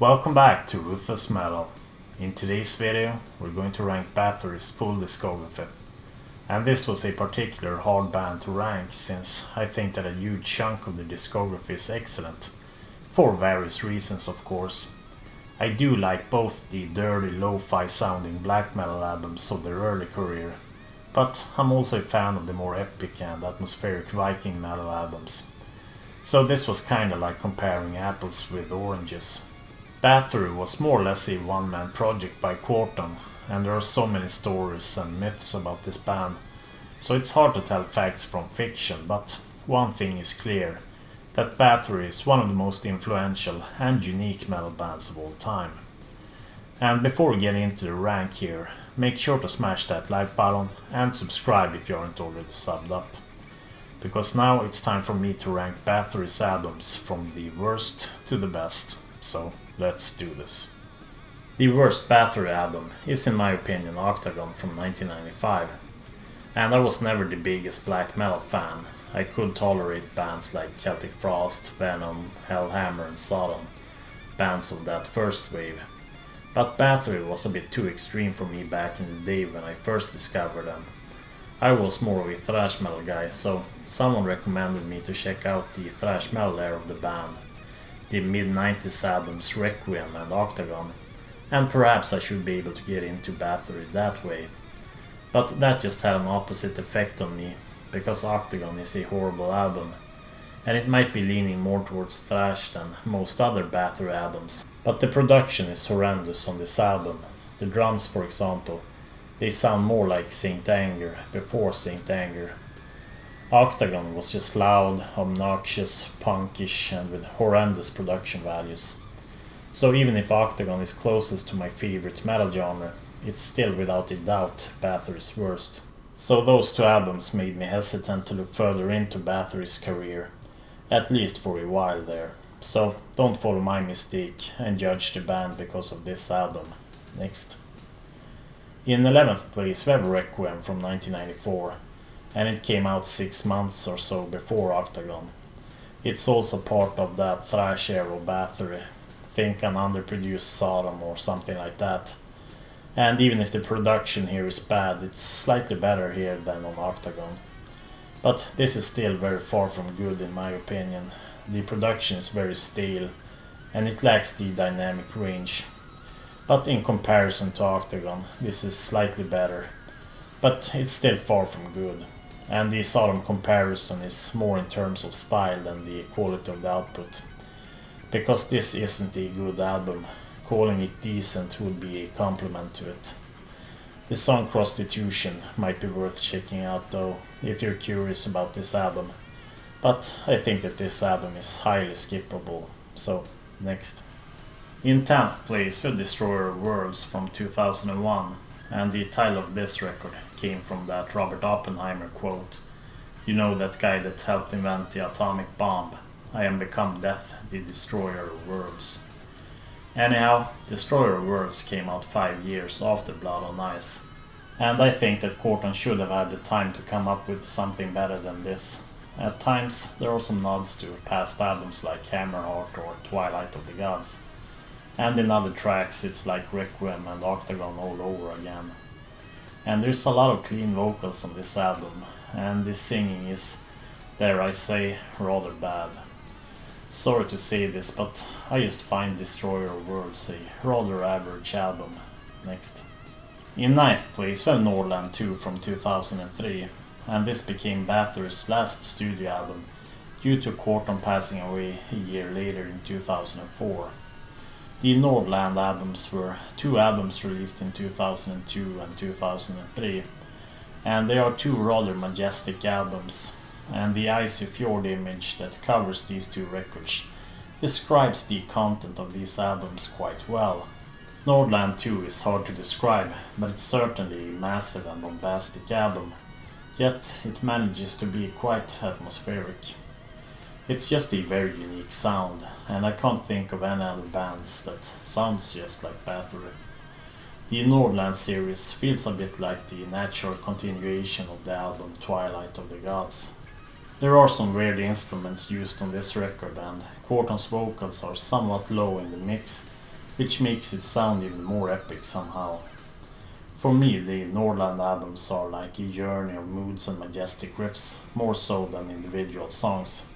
Welcome back to Ruthless Metal. In today's video we're going to rank Bathory's full discography. And this was a particular hard band to rank since I think that a huge chunk of the discography is excellent. For various reasons of course. I do like both the dirty lo-fi sounding black metal albums of their early career, but I'm also a fan of the more epic and atmospheric viking metal albums. So this was kinda like comparing apples with oranges. Bathory was more or less a one-man project by Quorthon, and there are so many stories and myths about this band, so it's hard to tell facts from fiction, but one thing is clear, that Bathory is one of the most influential and unique metal bands of all time. And before we get into the rank here, make sure to smash that like button and subscribe if you aren't already subbed up. Because now it's time for me to rank Bathory's albums from the worst to the best, so let's do this. The worst Bathory album is in my opinion Octagon from 1995. And I was never the biggest black metal fan. I could tolerate bands like Celtic Frost, Venom, Hellhammer and Sodom, bands of that first wave. But Bathory was a bit too extreme for me back in the day when I first discovered them. I was more of a thrash metal guy, so someone recommended me to check out the thrash metal era of the band, the mid-90s albums Requiem and Octagon, and perhaps I should be able to get into Bathory that way. But that just had an opposite effect on me, because Octagon is a horrible album, and it might be leaning more towards thrash than most other Bathory albums, but the production is horrendous on this album. The drums, for example, they sound more like Saint Anger before Saint Anger. Octagon was just loud, obnoxious, punkish and with horrendous production values. So even if Octagon is closest to my favorite metal genre, it's still without a doubt Bathory's worst. So those two albums made me hesitant to look further into Bathory's career, at least for a while there. So don't follow my mistake and judge the band because of this album. Next. In 11th place we have Requiem from 1994, and it came out 6 months or so before Octagon. It's also part of that thrash era of Bathory, think an underproduced Sodom or something like that. And even if the production here is bad, it's slightly better here than on Octagon. But this is still very far from good in my opinion. The production is very stale and it lacks the dynamic range. But in comparison to Octagon, this is slightly better. But it's still far from good. And the Sodom comparison is more in terms of style than the quality of the output. Because this isn't a good album. Calling it decent would be a compliment to it. The song Prostitution might be worth checking out though, if you're curious about this album. But I think that this album is highly skippable, so next. In 10th place we have Destroyer of Worlds from 2001, and the title of this record came from that Robert Oppenheimer quote. You know, that guy that helped invent the atomic bomb. I am become death, the destroyer of worlds. Anyhow, Destroyer of Worlds came out 5 years after Blood on Ice, and I think that Quorthon should have had the time to come up with something better than this. At times there are some nods to past albums like Hammerheart or Twilight of the Gods, and in other tracks it's like Requiem and Octagon all over again. And there's a lot of clean vocals on this album, and the singing is, dare I say, rather bad. Sorry to say this, but I just find Destroyer of Worlds a rather average album. Next. In 9th place we have Nordland 2 from 2003, and this became Bathory's last studio album due to Quorthon passing away a year later in 2004. The Nordland albums were 2 albums released in 2002 and 2003, and they are 2 rather majestic albums. And the icy fjord image that covers these 2 records describes the content of these albums quite well. Nordland 2 is hard to describe, but it's certainly a massive and bombastic album, yet it manages to be quite atmospheric. It's just a very unique sound, and I can't think of any other bands that sounds just like Bathory. The Nordland series feels a bit like the natural continuation of the album Twilight of the Gods. There are some weird instruments used on this record, and Quorthon's vocals are somewhat low in the mix, which makes it sound even more epic somehow. For me, the Nordland albums are like a journey of moods and majestic riffs, more so than individual songs.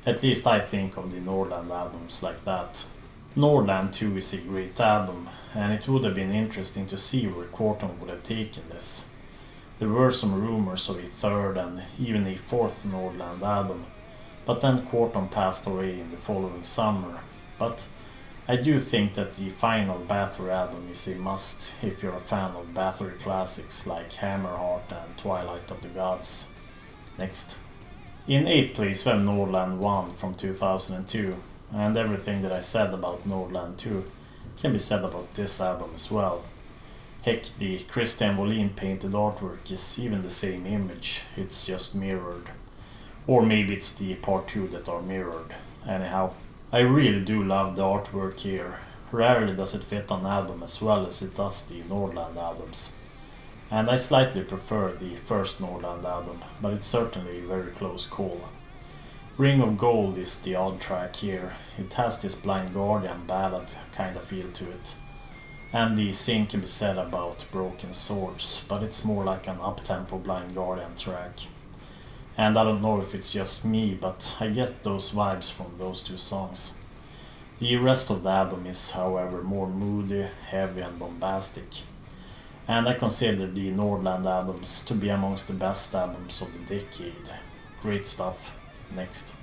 At least I think of the Nordland albums like that. Nordland 2 is a great album, and it would have been interesting to see where Quorthon would have taken this. There were some rumors of a third and even a fourth Nordland album, but then Quorthon passed away in the following summer. But I do think that the final Bathory album is a must if you're a fan of Bathory classics like Hammerheart and Twilight of the Gods. Next. In 8th place we have Nordland 1 from 2002, and everything that I said about Nordland 2 can be said about this album as well. Heck, the Christian Wåhlin painted artwork is even the same image, it's just mirrored. Or maybe it's the part 2 that are mirrored. Anyhow, I really do love the artwork here. Rarely does it fit on album as well as it does the Nordland albums. And I slightly prefer the first Nordland album, but it's certainly a very close call. Ring of Gold is the odd track here. It has this Blind Guardian ballad kind of feel to it. And the same can be said about Broken Swords, but it's more like an up-tempo Blind Guardian track. And I don't know if it's just me, but I get those vibes from those two songs. The rest of the album is, however, more moody, heavy and bombastic. And I consider the Nordland albums to be amongst the best albums of the decade. Great stuff. Next.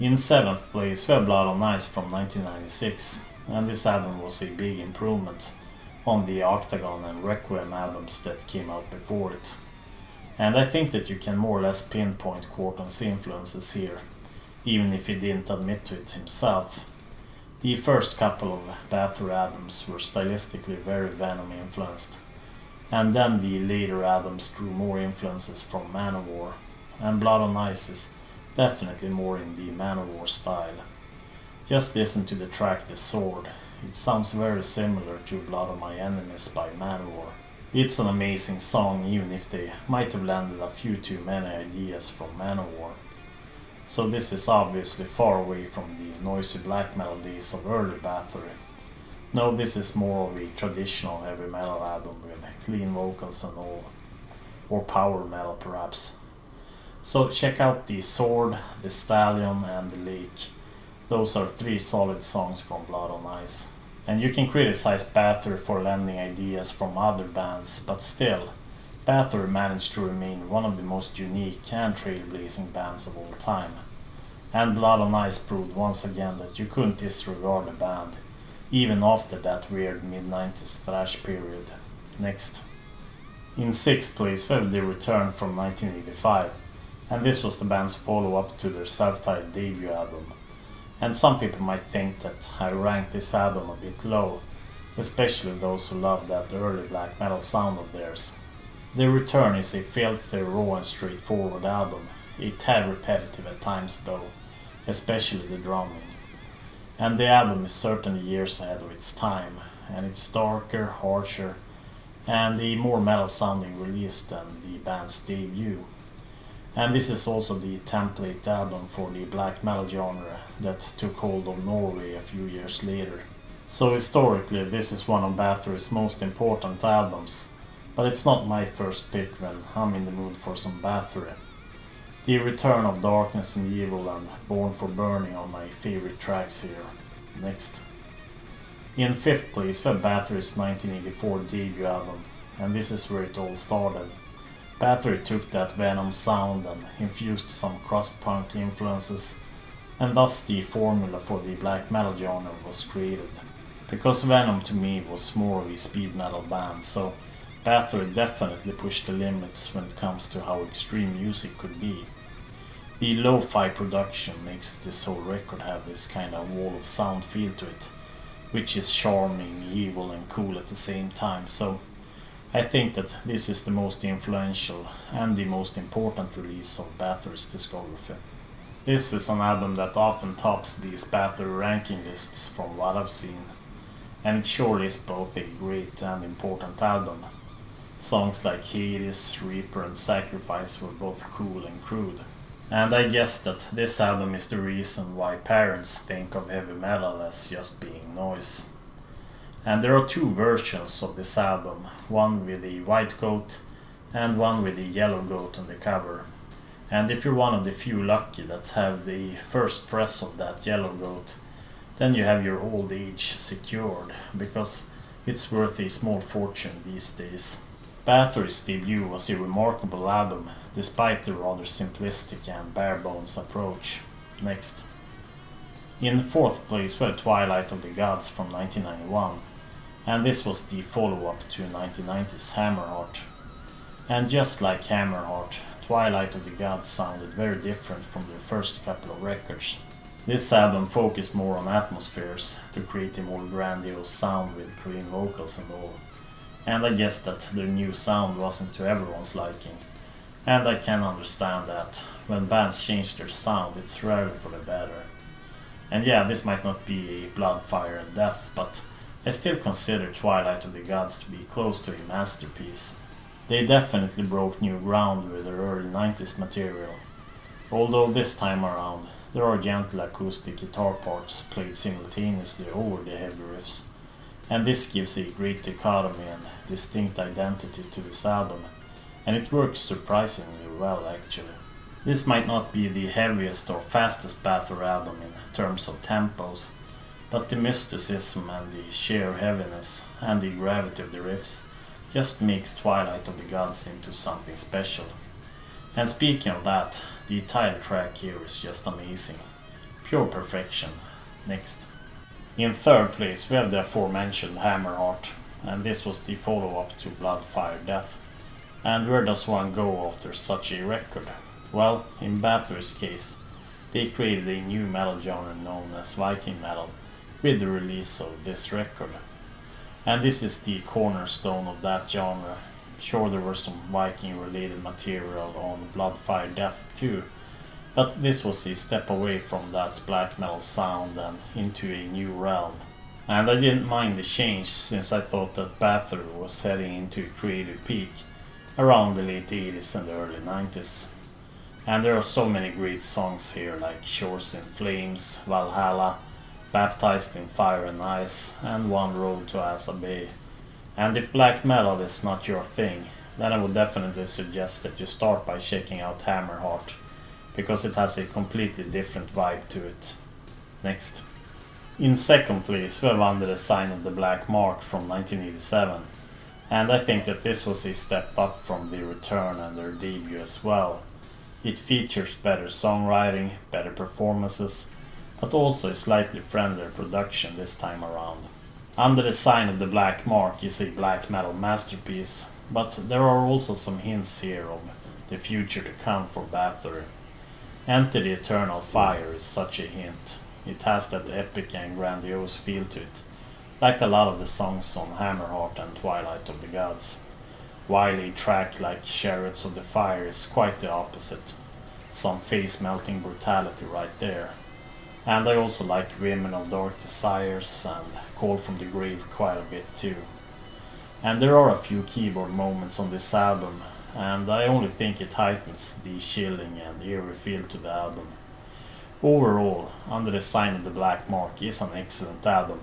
In 7th place we have Blood on Ice from 1996, and this album was a big improvement on the Octagon and Requiem albums that came out before it. And I think that you can more or less pinpoint Quorthon's influences here, even if he didn't admit to it himself. The first couple of Bathory albums were stylistically very Venom influenced, and then the later albums drew more influences from Manowar, and Blood on Ice is definitely more in the Manowar style. Just listen to the track The Sword, it sounds very similar to Blood on My Enemies by Manowar. It's an amazing song, even if they might have landed a few too many ideas from Manowar. So this is obviously far away from the noisy black metal days of early Bathory. No, this is more of a traditional heavy metal album with clean vocals and all. Or power metal perhaps. So check out The Sword, The Stallion and The Lake. Those are 3 solid songs from Blood on Ice. And you can criticize Bathory for lending ideas from other bands, but still, Bathory managed to remain one of the most unique and trailblazing bands of all time. And Blood on Ice proved once again that you couldn't disregard the band, even after that weird mid-90s thrash period. Next. In 6th place we have The Return from 1985, and this was the band's follow-up to their self-titled debut album. And some people might think that I ranked this album a bit low, especially those who love that early black metal sound of theirs. The Return is a filthy, raw and straightforward album, a tad repetitive at times though, especially the drumming. And the album is certainly years ahead of its time, and it's darker, harsher, and a more metal sounding release than the band's debut. And this is also the template album for the black metal genre that took hold of Norway a few years later. So historically this is one of Bathory's most important albums, but it's not my first pick when I'm in the mood for some Bathory. The Return of Darkness and Evil and Born for Burning are my favorite tracks here. Next. In 5th place we have Bathory's 1984 debut album, and this is where it all started. Bathory took that Venom sound and infused some crust punk influences, and thus the formula for the black metal genre was created. Because Venom to me was more of a speed metal band, so Bathory definitely pushed the limits when it comes to how extreme music could be. The lo-fi production makes this whole record have this kind of wall of sound feel to it, which is charming, evil and cool at the same time, so I think that this is the most influential and the most important release of Bathory's discography. This is an album that often tops these Bathory ranking lists from what I've seen, and it surely is both a great and important album. Songs like Hades, Reaper and Sacrifice were both cool and crude. And I guess that this album is the reason why parents think of heavy metal as just being noise. And there are two versions of this album, one with the white goat and one with the yellow goat on the cover. And if you're one of the few lucky that have the first press of that yellow goat, then you have your old age secured, because it's worth a small fortune these days. Bathory's debut was a remarkable album, despite the rather simplistic and bare-bones approach. Next. In fourth place we have Twilight of the Gods from 1991, and this was the follow-up to 1990's Hammerheart. And just like Hammerheart, Twilight of the Gods sounded very different from their first couple of records. This album focused more on atmospheres to create a more grandiose sound with clean vocals and all. And I guess that their new sound wasn't to everyone's liking. And I can understand that. When bands change their sound, it's rarely for the better. And yeah, this might not be a blood, fire and death, but I still consider Twilight of the Gods to be close to a masterpiece. They definitely broke new ground with their early 90s material. Although this time around, there are gentle acoustic guitar parts played simultaneously over the heavy riffs, and this gives a great dichotomy and distinct identity to this album, and it works surprisingly well actually. This might not be the heaviest or fastest Bathory album in terms of tempos, but the mysticism and the sheer heaviness and the gravity of the riffs just makes Twilight of the Gods into something special. And speaking of that, the title track here is just amazing. Pure perfection. Next. In third place we have the aforementioned Hammerheart, and this was the follow-up to Blood, Fire, Death. And where does one go after such a record? Well, in Bathory's case, they created a new metal genre known as viking metal with the release of this record. And this is the cornerstone of that genre. Sure, there were some viking related material on Blood, Fire, Death too, but this was a step away from that black metal sound and into a new realm. And I didn't mind the change, since I thought that Bathory was heading into a creative peak around the late 80s and the early 90s. And there are so many great songs here, like Shores in Flames, Valhalla, Baptized in Fire and Ice, and One Road to Asa Bay. And if black metal is not your thing, then I would definitely suggest that you start by checking out Hammerheart, because it has a completely different vibe to it. Next. In second place we have Under the Sign of the Black Mark from 1987, and I think that this was a step up from the Return and their debut as well. It features better songwriting, better performances, but also a slightly friendlier production this time around. Under the Sign of the Black Mark is a black metal masterpiece, but there are also some hints here of the future to come for Bathory. Enter the Eternal Fire is such a hint. It has that epic and grandiose feel to it, like a lot of the songs on Hammerheart and Twilight of the Gods. While a track like Chariots of the Fire is quite the opposite. Some face-melting brutality right there. And I also like Women of Dark Desires and Call from the Grave quite a bit too. And there are a few keyboard moments on this album, and I only think it heightens the chilling and eerie feel to the album. Overall, Under the Sign of the Black Mark is an excellent album,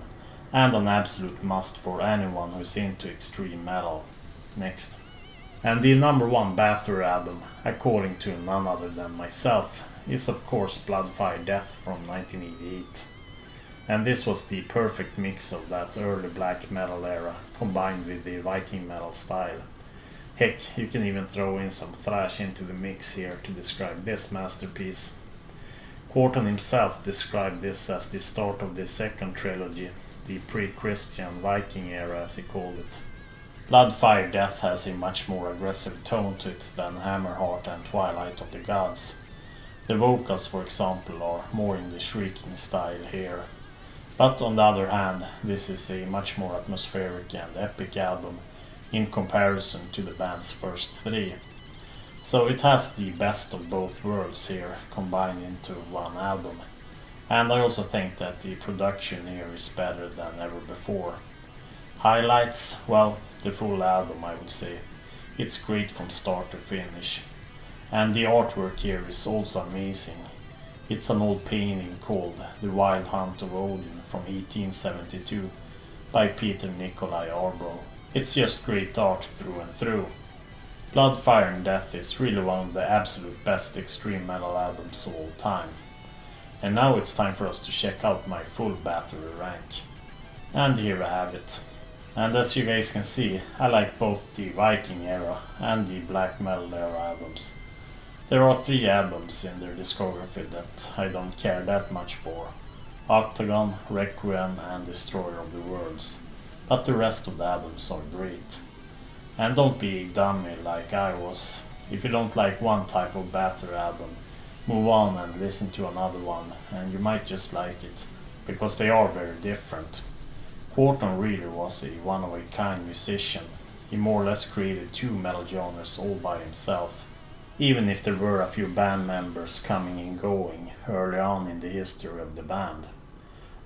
and an absolute must for anyone who's into extreme metal. Next. And the number one Bathory album, according to none other than myself, is of course Blood, Fire, Death from 1988. And this was the perfect mix of that early black metal era combined with the viking metal style. Heck, you can even throw in some thrash into the mix here to describe this masterpiece. Quorthon himself described this as the start of the second trilogy, the pre-Christian Viking era as he called it. Blood, Fire, Death has a much more aggressive tone to it than Hammerheart and Twilight of the Gods. The vocals, for example, are more in the shrieking style here. But on the other hand, this is a much more atmospheric and epic album in comparison to the band's first three. So it has the best of both worlds here combined into one album. And I also think that the production here is better than ever before. Highlights, well, the full album I would say. It's great from start to finish. And the artwork here is also amazing. It's an old painting called The Wild Hunt of Odin from 1872, by Peter Nikolai Arbro. It's just great art through and through. Blood, Fire and Death is really one of the absolute best extreme metal albums of all time. And now it's time for us to check out my full Bathory rank. And here I have it. And as you guys can see, I like both the Viking era and the black metal era albums. There are 3 albums in their discography that I don't care that much for. Octagon, Requiem and Destroyer of the Worlds. But the rest of the albums are great. And don't be a dummy like I was. If you don't like one type of Bathory album, move on and listen to another one and you might just like it, because they are very different. Quorthon really was a one-of-a-kind musician. He more or less created 2 metal genres all by himself, even if there were a few band members coming and going early on in the history of the band.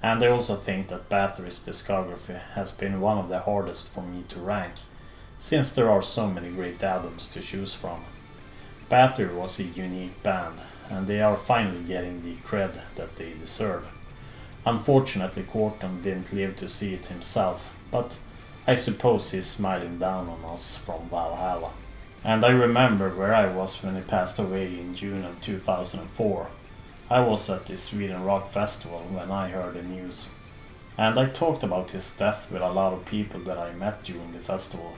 And I also think that Bathory's discography has been one of the hardest for me to rank, since there are so many great albums to choose from. Bathory was a unique band, and they are finally getting the cred that they deserve. Unfortunately, Quorthon didn't live to see it himself, but I suppose he's smiling down on us from Valhalla. And I remember where I was when he passed away in June of 2004. I was at the Sweden Rock Festival when I heard the news. And I talked about his death with a lot of people that I met during the festival.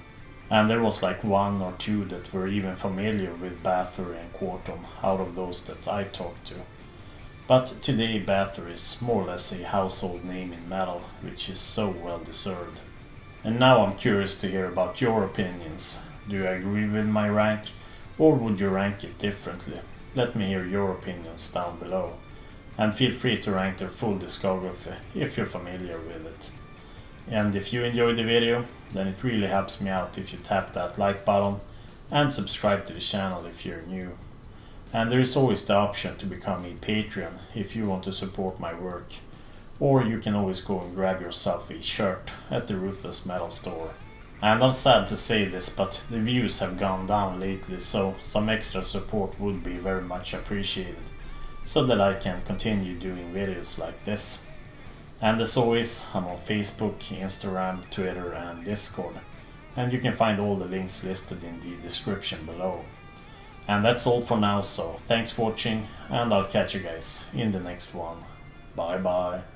And there was like 1 or 2 that were even familiar with Bathory and Quorthon out of those that I talked to. But today Bathory is more or less a household name in metal, which is so well deserved. And now I'm curious to hear about your opinions. Do you agree with my rank, or would you rank it differently? Let me hear your opinions down below. And feel free to rank their full discography if you're familiar with it. And if you enjoyed the video, then it really helps me out if you tap that like button and subscribe to the channel if you're new. And there is always the option to become a Patreon if you want to support my work. Or you can always go and grab yourself a shirt at the Ruthless metal store. And I'm sad to say this, but the views have gone down lately, so some extra support would be very much appreciated, so that I can continue doing videos like this. And as always, I'm on Facebook, Instagram, Twitter and Discord. And you can find all the links listed in the description below. And that's all for now, so thanks for watching, and I'll catch you guys in the next one. Bye bye.